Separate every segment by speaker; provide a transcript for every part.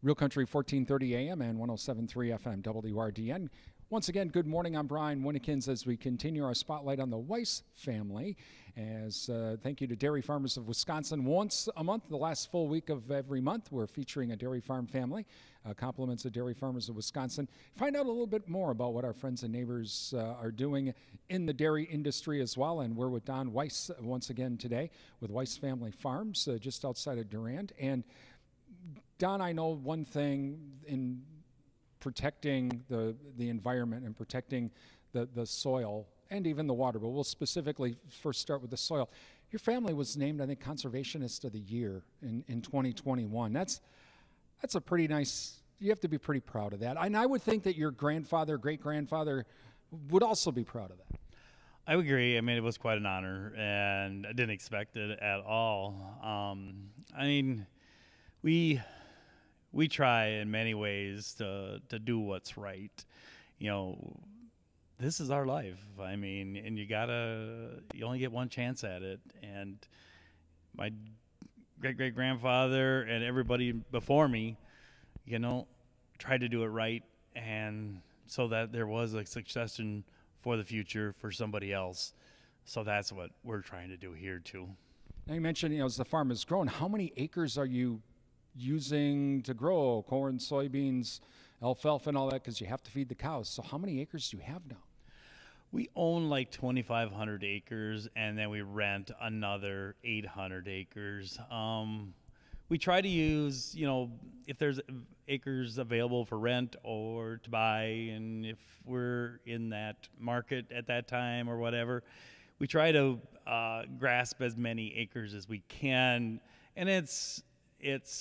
Speaker 1: Real Country 1430 AM and 107.3 FM WRDN. Once again, good morning. I'm Brian Winnikins as we continue our spotlight on the Weiss family. Thank you to Dairy Farmers of Wisconsin. Once a month, the last full week of every month, we're featuring a dairy farm family. Compliments of Dairy Farmers of Wisconsin. Find out a little bit more about what our friends and neighbors are doing in the dairy industry as well. And we're with Don Weiss once again today with Weiss Family Farms just outside of Durand. And Don, I know one thing in protecting the environment and protecting the soil and even the water, but we'll specifically first start with the soil. Your family was named, I think, Conservationist of the Year in 2021. That's a pretty nice, you have to be pretty proud of that. And I would think that your grandfather, great-grandfather would also be proud of that.
Speaker 2: I would agree. I mean, it was quite an honor, and I didn't expect it at all. I mean, we try in many ways to do what's right. You know, this is our life. I mean, and you only get one chance at it. And my great-great-grandfather and everybody before me, you know, tried to do it right, and so that there was a succession for the future for somebody else. So that's what we're trying to do here too.
Speaker 1: Now you mentioned, as the farm has grown, how many acres are you using to grow corn, soybeans, alfalfa, and all that, because you have to feed the cows? So how many acres do you have now?
Speaker 2: We own like 2,500 acres, and then we rent another 800 acres. We try to use, if there's acres available for rent or to buy, and if we're in that market at that time or whatever, we try to grasp as many acres as we can. And it's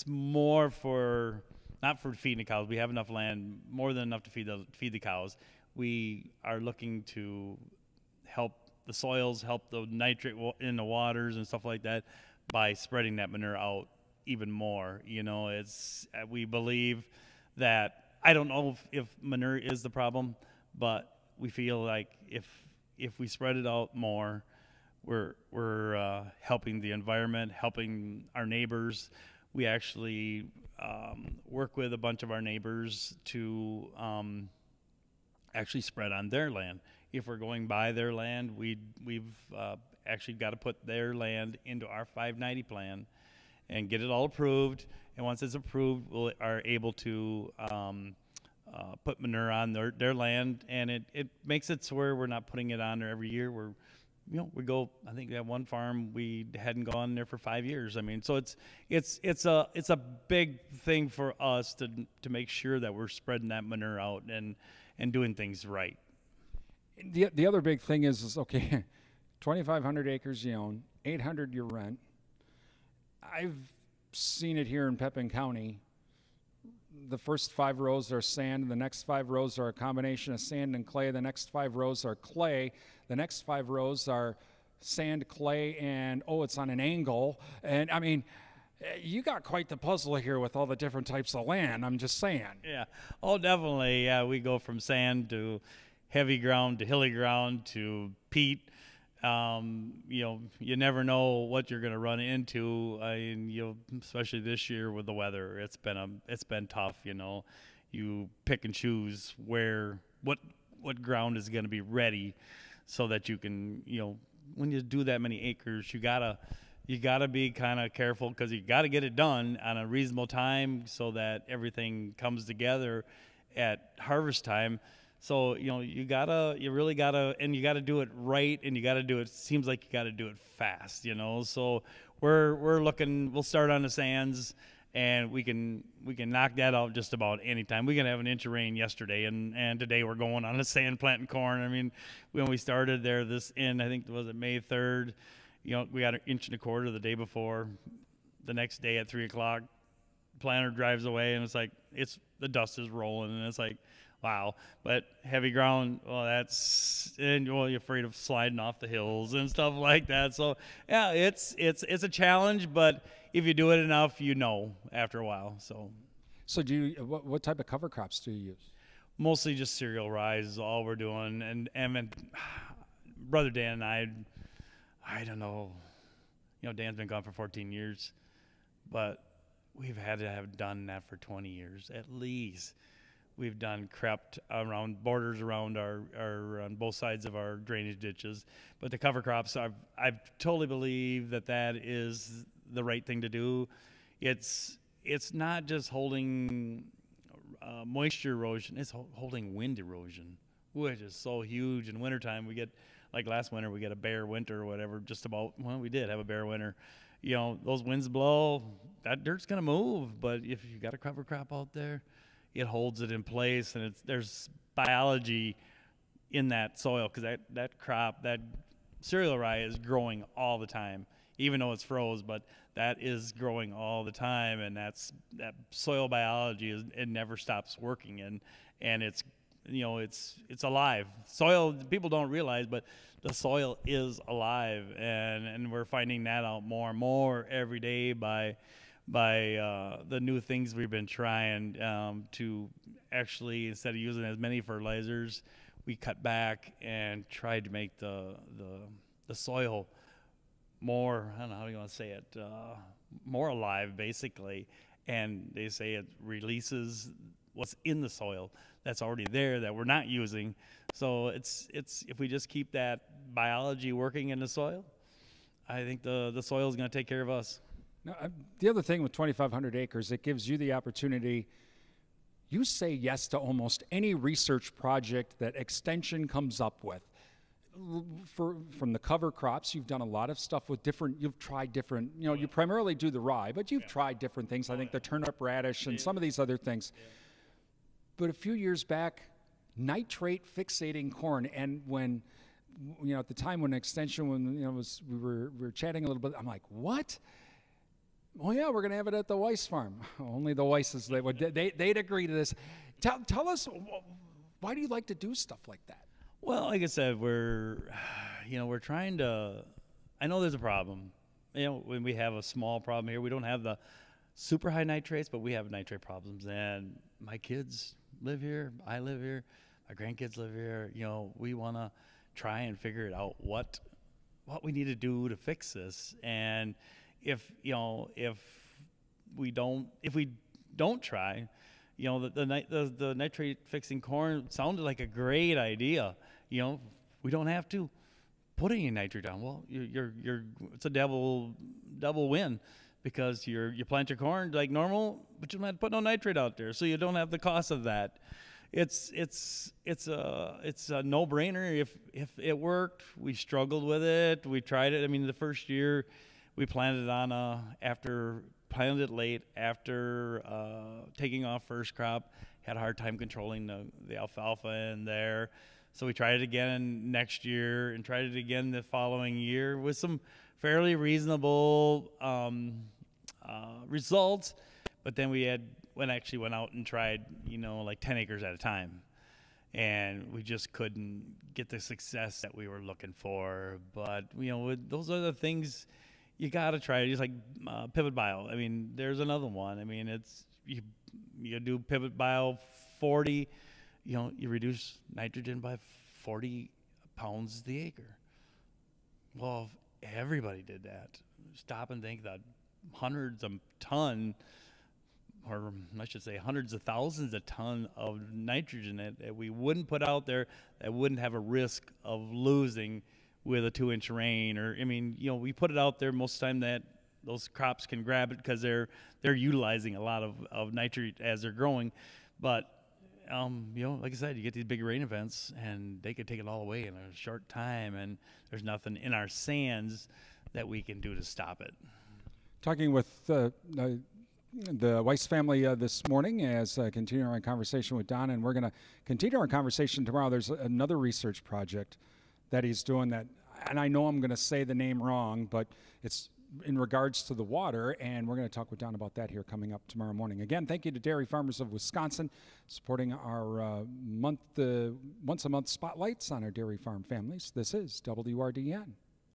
Speaker 2: more for, not for feeding the cows. We have enough land, more than enough to feed the cows. We are looking to help the soils, help the nitrate in the waters and stuff like that by spreading that manure out even more. We believe that, I don't know if manure is the problem, but we feel like if we spread it out more, we're helping the environment, helping our neighbors. We actually work with a bunch of our neighbors to actually spread on their land. If we're going by their land, we've actually got to put their land into our 590 plan and get it all approved. And once it's approved, we are able to put manure on their land, and it makes it so where we're not putting it on there every year. We go, I think that one farm, we hadn't gone there for 5 years. I mean, so it's a big thing for us to make sure that we're spreading that manure out and doing things right.
Speaker 1: The other big thing is okay, 2,500 acres you own, 800 you rent. I've seen it here in Pepin County. The first 5 rows are sand, the next 5 rows are a combination of sand and clay, the next 5 rows are clay, the next 5 rows are sand, clay, and it's on an angle. And I mean, you got quite the puzzle here with all the different types of land, I'm just saying.
Speaker 2: Yeah, definitely. Yeah, we go from sand to heavy ground to hilly ground to peat. You never know what you're going to run into. Especially this year with the weather, it's been tough. You pick and choose what ground is going to be ready, so that you can, when you do that many acres, you gotta be kind of careful, because you got to get it done on a reasonable time so that everything comes together at harvest time. So, you really gotta, and you gotta do it right, and you gotta do it, seems like you gotta do it fast, So we're looking, we'll start on the sands, and we can knock that out just about any time. We can have an inch of rain yesterday, and today we're going on a sand planting corn. I mean, when we started there, I think, was it May 3rd, we got an inch and a quarter the day before. The next day at 3 o'clock, planter drives away, and it's like, the dust is rolling, and it's like, wow. But heavy ground, you're afraid of sliding off the hills and stuff like that. So yeah, it's a challenge, but if you do it enough, after a while.
Speaker 1: So do you, what type of cover crops do you use?
Speaker 2: Mostly just cereal rye is all we're doing. And Brother Dan and I don't know, Dan's been gone for 14 years, but we've had to have done that for 20 years at least. We've done crept around borders around our on both sides of our drainage ditches, but the cover crops, I totally believe that is the right thing to do. It's not just holding moisture erosion; it's holding wind erosion, which is so huge. In wintertime, we get, like last winter, we get a bare winter or whatever. Just about, well, we did have a bare winter. You know, those winds blow, that dirt's gonna move. But if you got a cover crop out there, it holds it in place, and there's biology in that soil, because that crop, that cereal rye, is growing all the time, even though it's froze. But that is growing all the time, and that soil biology it never stops working, and it's, you know, it's alive. Soil, people don't realize, but the soil is alive, and we're finding that out more and more every day by the new things we've been trying to actually, instead of using as many fertilizers, we cut back and tried to make the soil more, I don't know how you want to say it, more alive, basically. And they say it releases what's in the soil that's already there that we're not using. So it's if we just keep that biology working in the soil, I think the soil is going to take care of us.
Speaker 1: Now, the other thing with 2,500 acres, it gives you the opportunity. You say yes to almost any research project that Extension comes up with. From the cover crops, you've done a lot of stuff with you've tried different, you know, you primarily do the rye, but you've tried different things. I think the turnip radish and some of these other things. But a few years back, nitrate fixating corn, and when, you know, at the time when Extension, when, you know, we were chatting a little bit, I'm like, what? Oh yeah, we're going to have it at the Weiss farm. Only the Weisses, they'd agree to this. Tell us, why do you like to do stuff like that?
Speaker 2: Well, like I said, we're trying to, I know there's a problem. You know, when we have a small problem here, we don't have the super high nitrates, but we have nitrate problems. And my kids live here, I live here, my grandkids live here. You know, we want to try and figure it out what we need to do to fix this. And if we don't try, you know, the nitrate fixing corn sounded like a great idea. You know, we don't have to put any nitrate down. Well, it's a double win, because you plant your corn like normal, but you don't have to put no nitrate out there, so you don't have the cost of that. It's a no-brainer. If it worked, we struggled with it. We tried it. I mean, the first year we planted planted it late after taking off first crop. Had a hard time controlling the alfalfa in there. So we tried it again next year and tried it again the following year with some fairly reasonable results. But then we went out and tried, you know, like 10 acres at a time. And we just couldn't get the success that we were looking for. But, you know, those are the things you got to try. Just like pivot bio. I mean, there's another one. I mean, it's you do pivot bio 40, you know, you reduce nitrogen by 40 pounds the acre. Well, if everybody did that, stop and think that hundreds of ton, or I should say hundreds of thousands of ton of nitrogen that we wouldn't put out there, that wouldn't have a risk of losing with a 2-inch rain. Or, I mean, you know, we put it out there most of the time that those crops can grab it, because they're utilizing a lot of nitrate as they're growing. But you know, like I said, you get these big rain events, and they could take it all away in a short time, and there's nothing in our sands that we can do to stop it.
Speaker 1: Talking with the Weiss family this morning, as continuing our conversation with Don, and we're going to continue our conversation tomorrow. There's another research project that he's doing that, and I know I'm going to say the name wrong, but it's in regards to the water, and we're going to talk with Don about that here coming up tomorrow morning. Again, thank you to Dairy Farmers of Wisconsin, supporting our once-a-month spotlights on our dairy farm families. This is WRDN.